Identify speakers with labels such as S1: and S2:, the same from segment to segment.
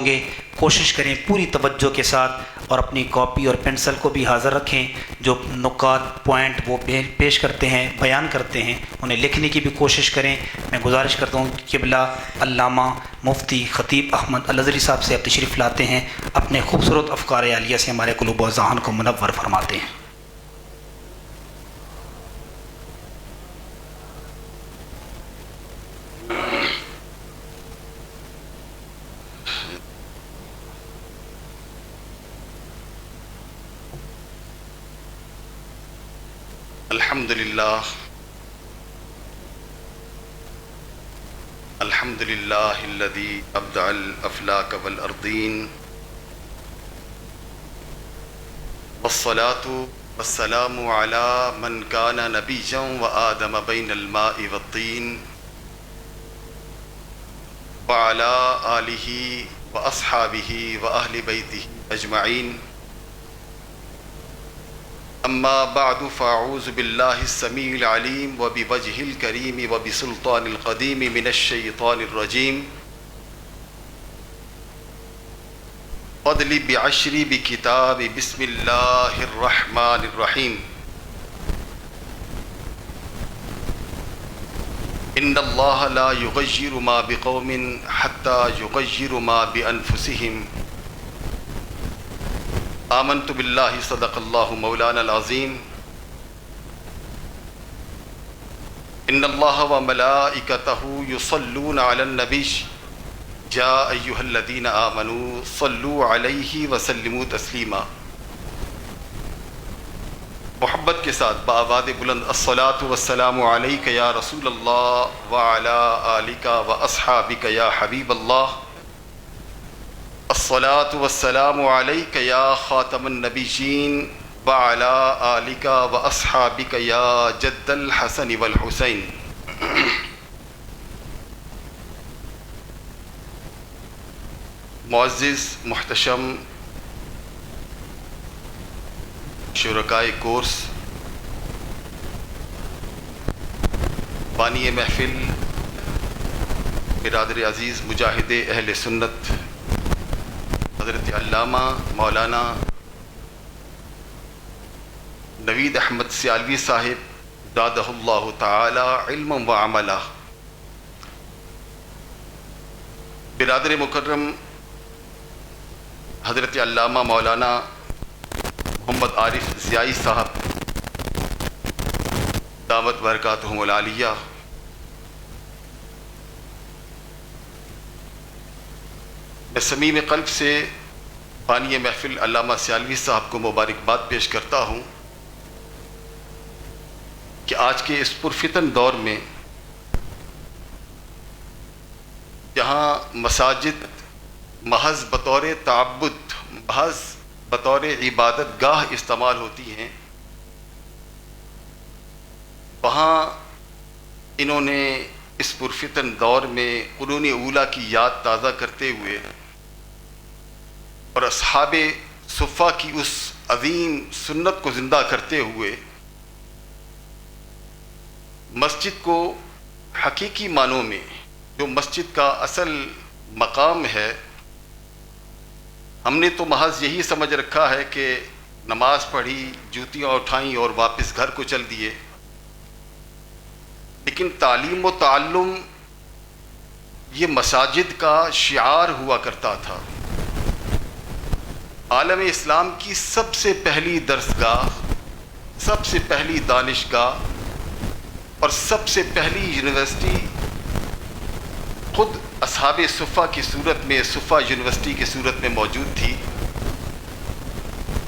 S1: گے، کوشش کریں پوری توجہ کے ساتھ اور اپنی کاپی اور پینسل کو بھی حاضر رکھیں۔ جو نکات پوائنٹ وہ پیش کرتے ہیں، بیان کرتے ہیں، انہیں لکھنے کی بھی کوشش کریں۔ میں گزارش کرتا ہوں کہ قبلہ علامہ مفتی خطیب احمد الازہری صاحب سے اب تشریف لاتے ہیں، اپنے خوبصورت افکار عالیہ سے ہمارے قلوب و اذہان کو منور فرماتے ہیں۔
S2: الحمد لله الذي أبدع الأفلاك والأرضين، والصلاة والسلام على من كان نبيا وآدم بين الماء والطين، وعلى آله وأصحابه وأهل بيته أجمعين، أما بعد فأعوذ بالله السميع العليم وبوجهه الكريم وبسلطان القديم من الشيطان الرجيم، فضل بعشر بكتاب بسم الله الرحمن الرحيم، إن الله لا يغير ما بقوم حتى يغيروا ما بأنفسهم، آمنت بالله صدق الله مولانا العظيم، إن الله وملائكته يصلون على النبي، يا أيها الذين آمنوا صلوا عليه وسلموا تسلیما۔ محبت کے ساتھ بآواز بلند الصلاة والسلام علیک یا رسول اللہ وعلی آلک واصحابک یا حبیب اللہ، الصلاة والسلام علیک یا خاتم النبیین وعلی آلک واصحابک یا جد الحسن والحسین۔ معزز محتشم شرکائے کورس، بانی محفل، برادر عزیز مجاہد اہل سنت حضرت علامہ مولانا نوید احمد سیالوی صاحب دادہ اللہ تعالی علما و عملا، برادر مکرم حضرت علامہ مولانا محمد عارف ضیائی صاحب دعوت برکاتہم العالیہ، میں صمیم قلب سے بانی محفل علامہ سیالوی صاحب کو مبارکباد پیش کرتا ہوں کہ آج کے اس پرفتن دور میں جہاں مساجد محض بطور تعبد، محض بطور عبادت گاہ استعمال ہوتی ہیں، وہاں انہوں نے اس پرفتن دور میں قرون اولیٰ کی یاد تازہ کرتے ہوئے اور اصحاب صفہ کی اس عظیم سنت کو زندہ کرتے ہوئے مسجد کو حقیقی معنوں میں، جو مسجد کا اصل مقام ہے، ہم نے تو محض یہی سمجھ رکھا ہے کہ نماز پڑھی، جوتیاں اٹھائیں اور واپس گھر کو چل دیے، لیکن تعلیم و تعلم یہ مساجد کا شعار ہوا کرتا تھا۔ عالم اسلام کی سب سے پہلی درسگاہ، سب سے پہلی دانشگاہ اور سب سے پہلی یونیورسٹی خود اصحاب صفہ کی صورت میں، صفہ یونیورسٹی کی صورت میں موجود تھی،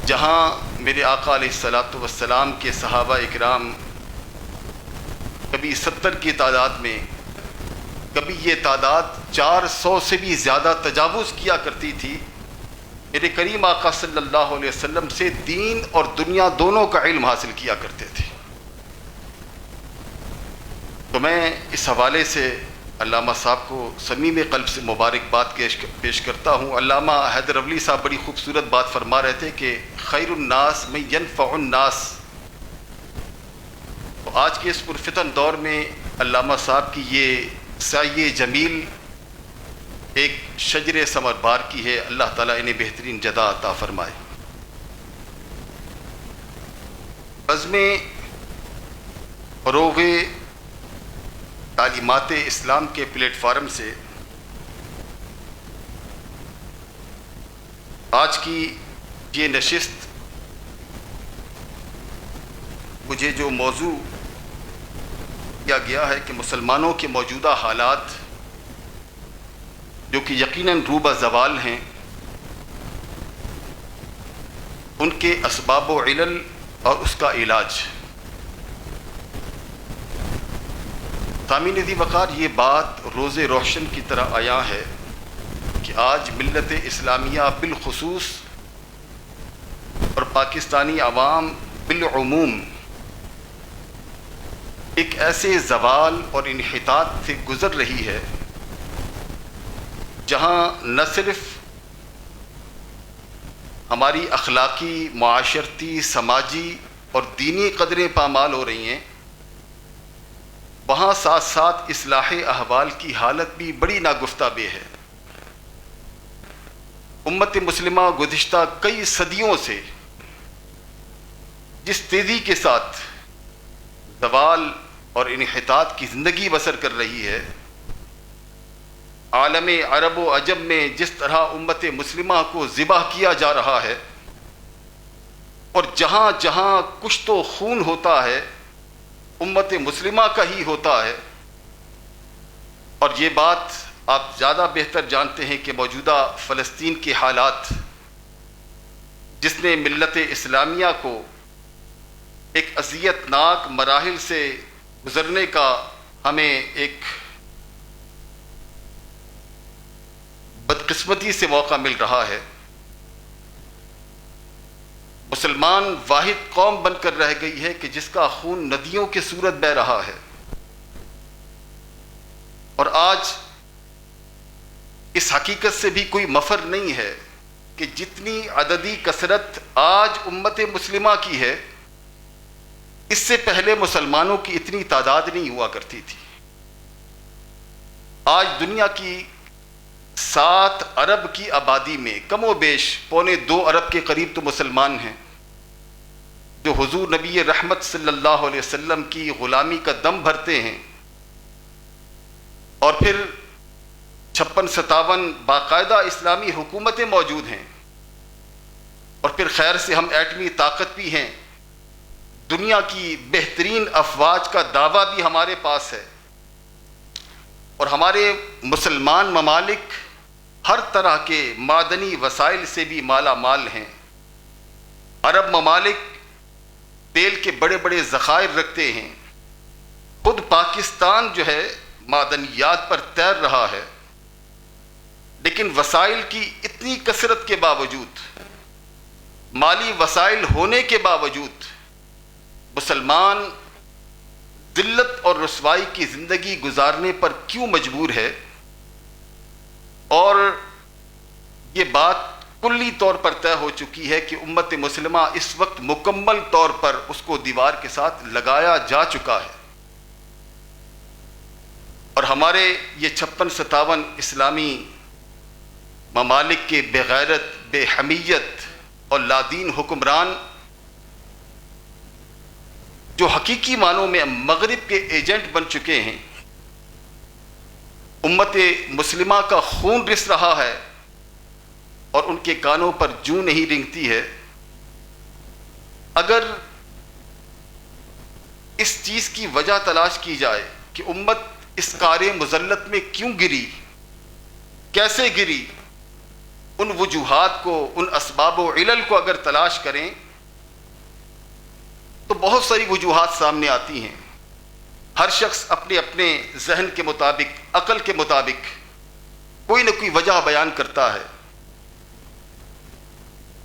S2: جہاں میرے آقا علیہ الصلاۃ والسلام کے صحابہ اکرام کبھی 70 کی تعداد میں، کبھی یہ تعداد 400 سے بھی زیادہ تجاوز کیا کرتی تھی، میرے کریم آقا صلی اللہ علیہ وسلم سے دین اور دنیا دونوں کا علم حاصل کیا کرتے تھے۔ تو میں اس حوالے سے علامہ صاحب کو صمیم قلب سے مبارکباد پیش کرتا ہوں۔ علامہ حیدر علی صاحب بڑی خوبصورت بات فرما رہے تھے کہ خیر الناس من ینفع الناس۔ تو آج کے اس پرفتن دور میں علامہ صاحب کی یہ سعی جمیل ایک شجر ثمر بار کی ہے، اللہ تعالیٰ انہیں بہترین جزا عطا فرمائے۔ عزم فروغ تعلیمات اسلام کے پلیٹ فارم سے آج کی یہ نشست مجھے جو موضوع دیا گیا ہے کہ مسلمانوں کے موجودہ حالات جو کہ یقیناً روبہ زوال ہیں، ان کے اسباب و علل اور اس کا علاج۔ سامعین ذی وقار، یہ بات روز روشن کی طرح عیاں ہے کہ آج ملت اسلامیہ بالخصوص اور پاکستانی عوام بالعموم ایک ایسے زوال اور انحطاط سے گزر رہی ہے جہاں نہ صرف ہماری اخلاقی، معاشرتی، سماجی اور دینی قدریں پامال ہو رہی ہیں، وہاں ساتھ ساتھ اصلاح احوال کی حالت بھی بڑی ناگفتہ بے ہے۔ امت مسلمہ گزشتہ کئی صدیوں سے جس تیزی کے ساتھ زوال اور انحطاط کی زندگی بسر کر رہی ہے، عالم عرب و عجم میں جس طرح امت مسلمہ کو ذبح کیا جا رہا ہے، اور جہاں جہاں کشت و خون ہوتا ہے امت مسلمہ کا ہی ہوتا ہے، اور یہ بات آپ زیادہ بہتر جانتے ہیں کہ موجودہ فلسطین کے حالات جس نے ملت اسلامیہ کو ایک اذیت ناک مراحل سے گزرنے کا ہمیں ایک بدقسمتی سے موقع مل رہا ہے۔ مسلمان واحد قوم بن کر رہ گئی ہے کہ جس کا خون ندیوں کی صورت بہہ رہا ہے، اور آج اس حقیقت سے بھی کوئی مفر نہیں ہے کہ جتنی عددی کثرت آج امت مسلمہ کی ہے، اس سے پہلے مسلمانوں کی اتنی تعداد نہیں ہوا کرتی تھی۔ آج دنیا کی 7 ارب کی آبادی میں کم و بیش 1.25 ارب کے قریب تو مسلمان ہیں جو حضور نبی رحمت صلی اللہ علیہ وسلم کی غلامی کا دم بھرتے ہیں، اور پھر 56-57 باقاعدہ اسلامی حکومتیں موجود ہیں، اور پھر خیر سے ہم ایٹمی طاقت بھی ہیں، دنیا کی بہترین افواج کا دعویٰ بھی ہمارے پاس ہے، اور ہمارے مسلمان ممالک ہر طرح کے معدنی وسائل سے بھی مالا مال ہیں۔ عرب ممالک تیل کے بڑے بڑے ذخائر رکھتے ہیں، خود پاکستان جو ہے معدنیات پر تیر رہا ہے، لیکن وسائل کی اتنی کثرت کے باوجود، مالی وسائل ہونے کے باوجود، مسلمان ذلت اور رسوائی کی زندگی گزارنے پر کیوں مجبور ہے؟ اور یہ بات کلی طور پر طے ہو چکی ہے کہ امت مسلمہ اس وقت مکمل طور پر اس کو دیوار کے ساتھ لگایا جا چکا ہے، اور ہمارے یہ 56-57 اسلامی ممالک کے بے غیرت، بے حمیت اور لادین حکمران جو حقیقی معنوں میں مغرب کے ایجنٹ بن چکے ہیں، امت مسلمہ کا خون رس رہا ہے اور ان کے کانوں پر جوں نہیں رنگتی ہے۔ اگر اس چیز کی وجہ تلاش کی جائے کہ امت اس کار مذلت میں کیوں گری، کیسے گری، ان وجوہات کو، ان اسباب و علل کو اگر تلاش کریں تو بہت ساری وجوہات سامنے آتی ہیں۔ ہر شخص اپنے اپنے ذہن کے مطابق، عقل کے مطابق کوئی نہ کوئی وجہ بیان کرتا ہے۔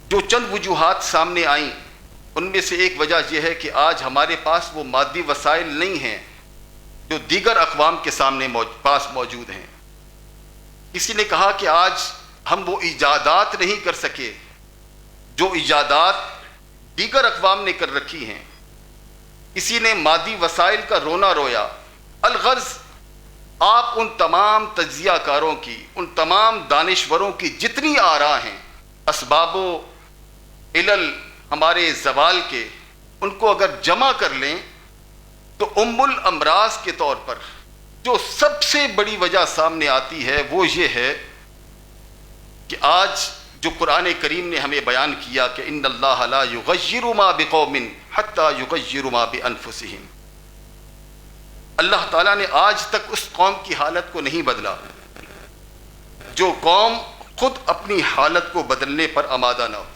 S2: جو چند وجوہات سامنے آئیں ان میں سے ایک وجہ یہ ہے کہ آج ہمارے پاس وہ مادی وسائل نہیں ہیں جو دیگر اقوام کے سامنے پاس موجود ہیں۔ کسی نے کہا کہ آج ہم وہ ایجادات نہیں کر سکے جو ایجادات دیگر اقوام نے کر رکھی ہیں۔ کسی نے مادی وسائل کا رونا رویا، الغرض آپ ان تمام تجزیہ کاروں کی، ان تمام دانشوروں کی جتنی آراء ہیں اسباب و علل ہمارے زوال کے، ان کو اگر جمع کر لیں تو ام الامراض کے طور پر جو سب سے بڑی وجہ سامنے آتی ہے وہ یہ ہے کہ آج جو قرآن کریم نے ہمیں بیان کیا کہ ان اللہ لا یغیر ما بقوم حتی یغیروا ما بانفسہم، اللہ تعالیٰ نے آج تک اس قوم کی حالت کو نہیں بدلا جو قوم خود اپنی حالت کو بدلنے پر آمادہ نہ ہو۔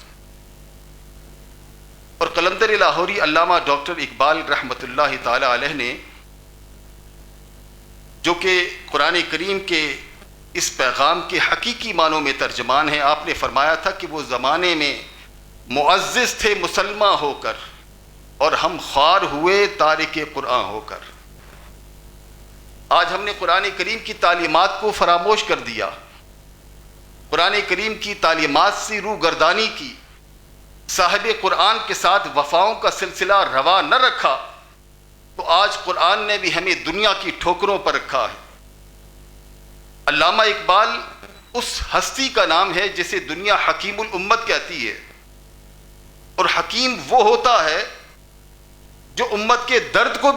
S2: اور قلندر لاہوری علامہ ڈاکٹر اقبال رحمۃ اللہ تعالی علیہ نے، جو کہ قرآن کریم کے اس پیغام کے حقیقی معنوں میں ترجمان ہیں، آپ نے فرمایا تھا کہ وہ زمانے میں معزز تھے مسلمان ہو کر اور ہم خوار ہوئے تارک قرآن ہو کر۔ آج ہم نے قرآن کریم کی تعلیمات کو فراموش کر دیا، قرآن کریم کی تعلیمات سے روگردانی کی، صاحب قرآن کے ساتھ وفاؤں کا سلسلہ روا نہ رکھا، تو آج قرآن نے بھی ہمیں دنیا کی ٹھوکروں پر رکھا ہے۔ علامہ اقبال اس ہستی کا نام ہے جسے دنیا حکیم الامت کہتی ہے، اور حکیم وہ ہوتا ہے جو امت کے درد کو